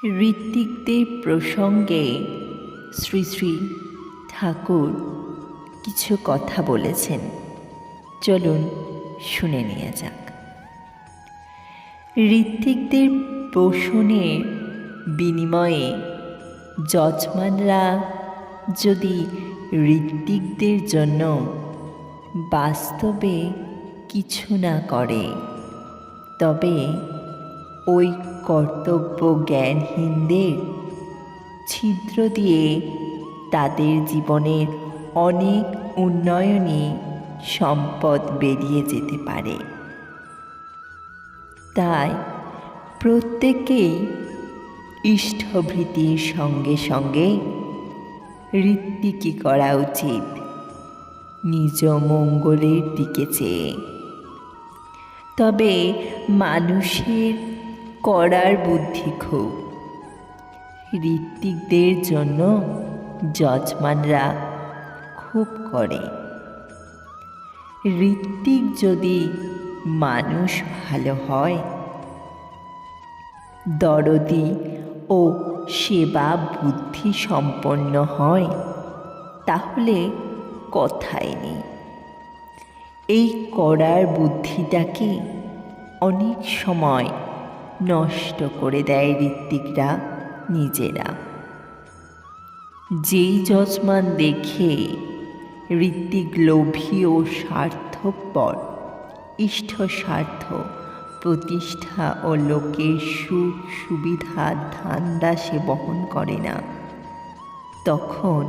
ঋত্বিকদের প্রসঙ্গে শ্রী শ্রী ঠাকুর কিছু কথা বলেছেন, চলুন শুনে নেওয়া যাক। ঋত্বিকদের প্রশ্নের বিনিময়ে যজমানরা যদি ঋত্বিকদের জন্য বাস্তবে কিছু না করে, তবে ওই কর্তব্য জ্ঞানহীনদের ছিদ্র দিয়ে তাদের জীবনের অনেক উন্নয়নী সম্পদ বেরিয়ে যেতে পারে। তাই প্রত্যেকেই ইষ্টভৃতির সঙ্গে সঙ্গে ঋত্বিকই করা উচিত, নিজ মঙ্গলের দিকে চেয়ে। তবে মানুষের করার বুদ্ধি খুব। ঋত্বিকদের জন্য যজমানরা খুব করে। ঋত্বিক যদি মানুষ ভালো হয়, দরদি ও সেবা বুদ্ধি সম্পন্ন হয়, তাহলে কথাই নেই। এই করার বুদ্ধিটাকে অনেক সময় নষ্ট করে দেয় ঋত্বিকরা নিজেরা। যেই যজমান দেখে ঋত্বিক লোভী ও স্বার্থপর, ইষ্ট স্বার্থ, প্রতিষ্ঠা ও লোকের সুখ সুবিধা ধান্দা সে বহন করে না, তখন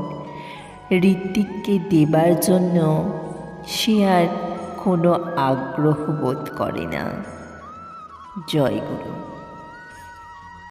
ঋত্বিককে দেবার জন্য সে আর কোনো আগ্রহ বোধ করে না। জয় গুরু।